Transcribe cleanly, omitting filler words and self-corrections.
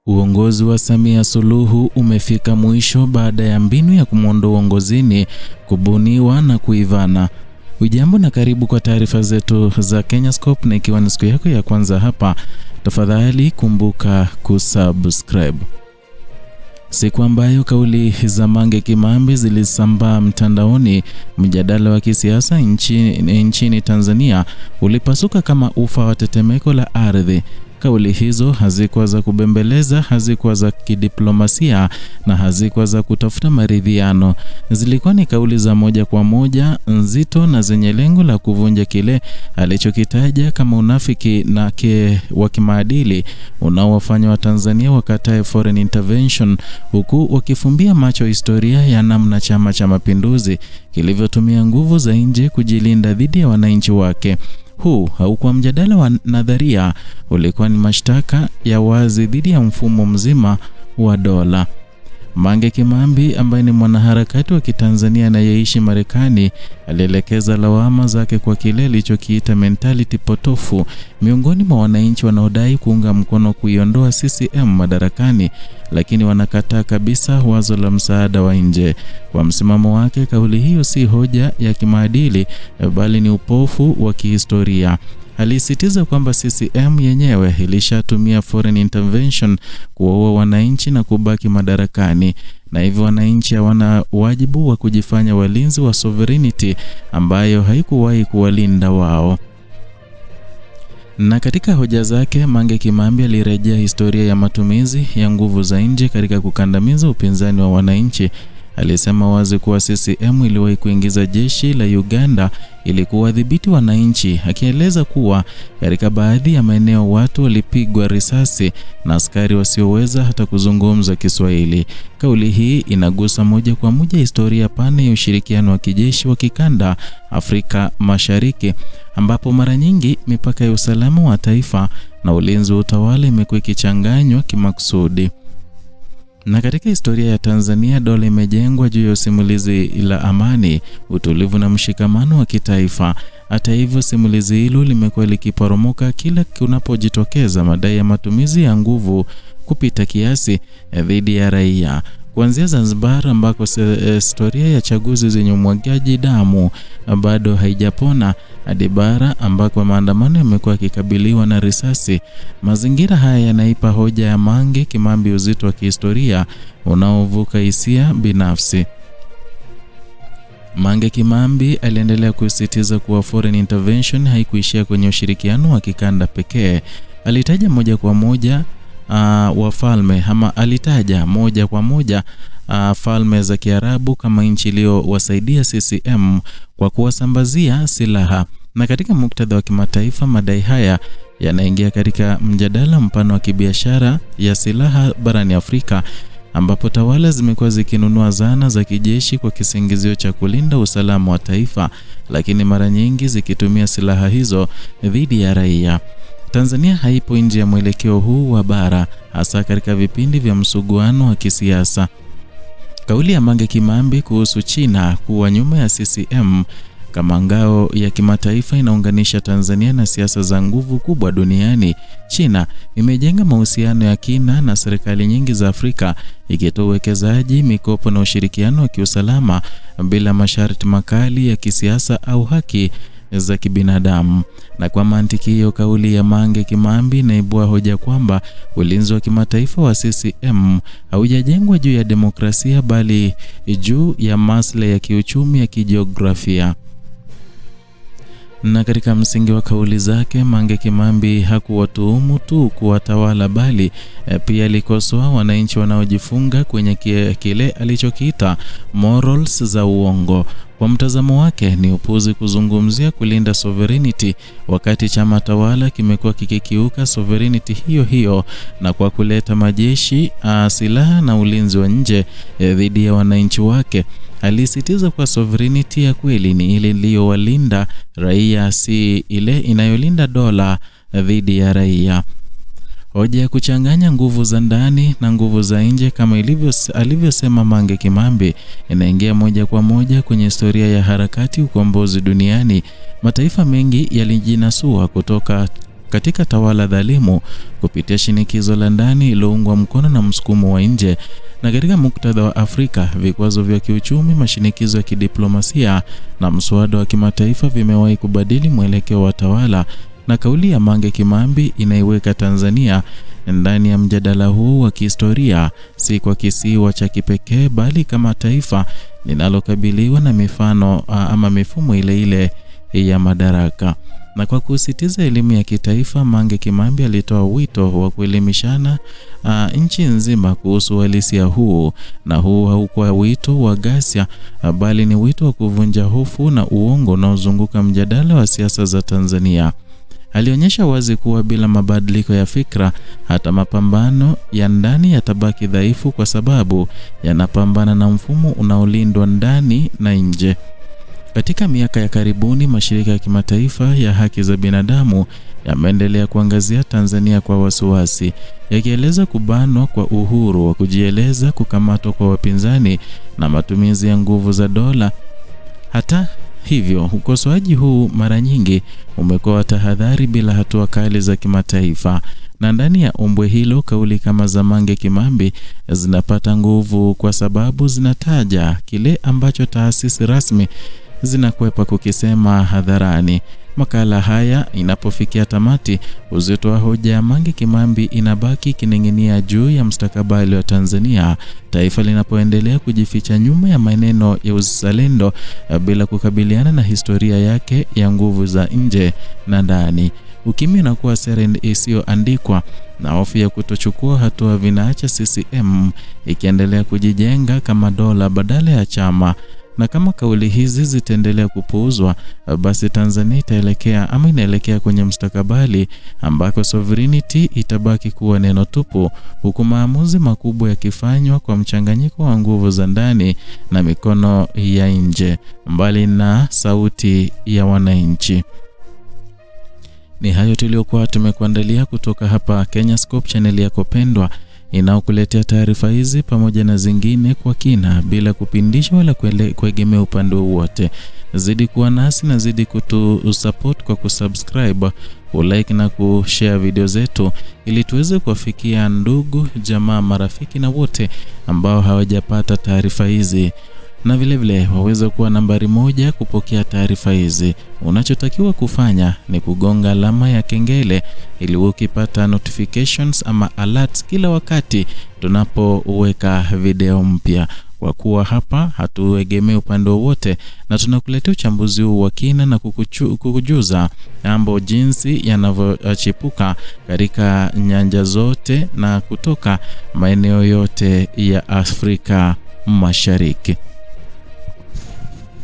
Uongozi wa Samia Suluhu umefika mwisho baada ya mbinu ya kumwondoa uongozini kubuniwa na kuivana. Ujambo na karibu kwa taarifa zetu za Kenyascope, na ikiwa ni siku yako ya kwanza hapa, tafadhali kumbuka kusubscribe. Siku ambayo kauli za Mange Kimambi zilisambaa mtandaoni, mjadala wa kisiasa nchini Tanzania ulipasuka kama ufa wa tetemeko la ardhi. Kauli hizo hazikuwa za kubembeleza, hazikuwa za kidiplomasia na hazikuwa za kutafuta maridhiano. Zilikuwa ni kauli za moja kwa moja, nzito na zenye lengo la kuvunja kile alichokitaja kama unafiki na wa kimaadili unaowafanya wa Tanzania wakatae foreign intervention, huku wakifumbia macho historia ya namna Chama cha Mapinduzi kilivyotumia nguvu za nje kujilinda dhidi ya wananchi wake. Huu haukuwa mjadala wa nadharia, ulikuwa ni mashtaka ya wazi dhidi ya mfumo mzima wa dola. Mange Kimambi, ambaye ni mwanaharakati wa Kitanzania anayeishi Marekani, alielekeza lawama zake kwa kile alichokiita mentality potofu miongoni mwa wananchi wanaodai kuunga mkono kuiondoa CCM madarakani, lakini wanakataa kabisa wazo la msaada wa nje. Kwa msimamo wake, kauli hiyo si hoja ya kimaadili bali ni upofu wa kihistoria. Alisisitiza kwamba CCM yenyewe ilishatumia foreign intervention kuwaua wananchi na kubaki madarakani, na hivyo wananchi hawana wajibu wa kujifanya walinzi wa sovereignty ambayo haikuwahi kuwalinda wao. Na katika hoja zake, Mange Kimambi alirejea historia ya matumizi ya nguvu za nje katika kukandamiza upinzani wa wananchi. Alisema wazi kuwa CCM iliwahi kuingiza jeshi la Uganda ili kuwadhibiti wananchi, akieleza kuwa katika baadhi ya maeneo watu walipigwa risasi na askari wasioweza hata kuzungumza Kiswahili. Kauli hii inagusa moja kwa moja historia pana ya ushirikiano wa kijeshi wa kikanda Afrika Mashariki, ambapo mara nyingi mipaka ya usalama wa taifa na ulinzi wa utawala imekuwa ikichanganywa kimakusudi. Na katika historia ya Tanzania, dola imejengwa juu ya usimulizi la amani, utulivu na mshikamano wa kitaifa. Hata hivyo, simulizi hilo limekuwa likiporomoka kila kunapojitokeza madai ya matumizi ya nguvu kupita kiasi dhidi ya raia. Kuanzia Zanzibar, ambako historia ya chaguzi zenye umwagaji damu bado haijapona, hadi bara ambako maandamano yamekuwa yakikabiliwa na risasi. Mazingira haya yanaipa hoja ya Mange Kimambi uzito wa kihistoria unaovuka hisia binafsi. Mange Kimambi aliendelea kusisitiza kuwa foreign intervention haikuishia kwenye ushirikiano wa kikanda pekee. Alitaja moja kwa moja falme za Kiarabu kama nchi iliyowasaidia CCM kwa kuwasambazia silaha. Na katika muktadha wa kimataifa, madai haya yanaingia katika mjadala mpana wa kibiashara ya silaha barani Afrika, ambapo tawala zimekuwa zikinunua zana za kijeshi kwa kisingizio cha kulinda usalama wa taifa, lakini mara nyingi zikitumia silaha hizo dhidi ya raia. Tanzania haipo nje ya mwelekeo huu wa bara, hasa katika vipindi vya msuguano wa kisiasa. Kauli ya Mange Kimambi kuhusu China kuwa nyuma ya CCM kama ngao ya kimataifa inaunganisha Tanzania na siasa za nguvu kubwa duniani. China imejenga mahusiano ya kina na serikali nyingi za Afrika, ikitoa uwekezaji, mikopo na ushirikiano wa kiusalama bila masharti makali ya kisiasa au haki za kibinadamu. Na kwa mantiki hiyo, kauli ya Mange Kimambi inaibua hoja kwamba ulinzi wa kimataifa wa CCM haujajengwa juu ya demokrasia bali juu ya maslahi ya kiuchumi ya kijiografia. Na katika msingi wa kauli zake, Mange Kimambi hakuwatuhumu tu kuwatawala bali pia alikosoa wananchi wanaojifunga kwenye kile alichokiita morals za uongo. Kwa mtazamo wake, ni upuzi kuzungumzia kulinda sovereignty wakati chama tawala kimekuwa kikikiuka sovereignty hiyo na kwa kuleta majeshi, silaha na ulinzi wa nje dhidi ya wananchi wake. Alisisitiza kwa sovereignty ya kweli ni ile iliyowalinda raia, si ile inayolinda dola dhidi ya raia. Hoja ya kuchanganya nguvu za ndani na nguvu za nje kama alivyosema Mange Kimambi inaingia moja kwa moja kwenye historia ya harakati ukombozi duniani. Mataifa mengi yalijinasua kutoka katika tawala dhalimu kupitia shinikizo la ndani iliyoungwa mkono na msukumo wa nje. Na katika muktadha wa Afrika, vikwazo vya kiuchumi, mashinikizo ya kidiplomasia na mswada wa kimataifa vimewahi kubadili mwelekeo wa tawala, na kauli ya Mange Kimambi inaiweka Tanzania ndani ya mjadala huu wa kihistoria, si kwa kisiwa cha kipekee bali kama taifa linalokabiliwa na mifumo ile ya madaraka. Na kwa kusisitiza elimu ya kitaifa, Mange Kimambi alitoa wito wa kuelimishana nchi nzima kuhusu uhalisia huu, na huu haukuwa wito wa ghasia bali ni wito wa kuvunja hofu na uongo unaozunguka mjadala wa siasa za Tanzania. Alionyesha wazi kuwa bila mabadiliko ya fikra, hata mapambano ya ndani yatabaki dhaifu kwa sababu yanapambana na mfumo unaolindwa ndani na nje. Katika miaka ya karibuni, mashirika ya kimataifa ya haki za binadamu yameendelea kuangazia Tanzania kwa wasiwasi, yakieleza kubanwa kwa uhuru wa kujieleza, kukamatwa kwa wapinzani na matumizi ya nguvu za dola. Hata hivyo, ukosoaji huu mara nyingi umekuwa tahadhari bila hatua kali za kimataifa. Na ndani ya ombwe hilo, kauli kama za Mange Kimambi zinapata nguvu kwa sababu zinataja kile ambacho taasisi rasmi zinakwepa kukisema hadharani. Makala haya inapofikia tamati, uzito wa hoja ya Mange Kimambi inabaki kining'inia juu ya mustakabali wa Tanzania, taifa linapoendelea kujificha nyuma ya maneno ya uzalendo bila kukabiliana na historia yake ya nguvu za nje na ndani. Ukimya unakuwa sera isiyoandikwa, na hofu ya kutochukua hatua vinaacha CCM ikiendelea kujijenga kama dola badala ya chama. Na kama kauli hizi zitaendelea kupuuzwa, basi Tanzania inaelekea kwenye mustakabali ambako sovereignty itabaki kuwa neno tupu, huku maamuzi makubwa yakifanywa kwa mchanganyiko wa nguvu za ndani na mikono ya nje, mbali na sauti ya wananchi. Ni hayo tuliyokuwa tumekuandalia kutoka hapa Kenyascope, channel yako pendwa inaokuletea taarifa hizi pamoja na zingine kwa kina bila kupindisha wala kuegemea upande wowote. Zidi kuwa nasi na zidi kutusupport kwa kusubscribe, kulike na kushare video zetu ili tuweze kuwafikia ndugu, jamaa, marafiki na wote ambao hawajapata taarifa hizi. Na vile waweza kuwa nambari 1 kupokea taarifa hizi. Unachotakiwa kufanya ni kugonga alama ya kengele ili ukipata notifications ama alerts kila wakati tunapoweka video mpya. Kwa kuwa hapa hatuegemei upande wowote na tunakuletea uchambuzi wa kina na kukujuza mambo jinsi yanavyochipuka katika nyanja zote na kutoka maeneo yote ya Afrika Mashariki.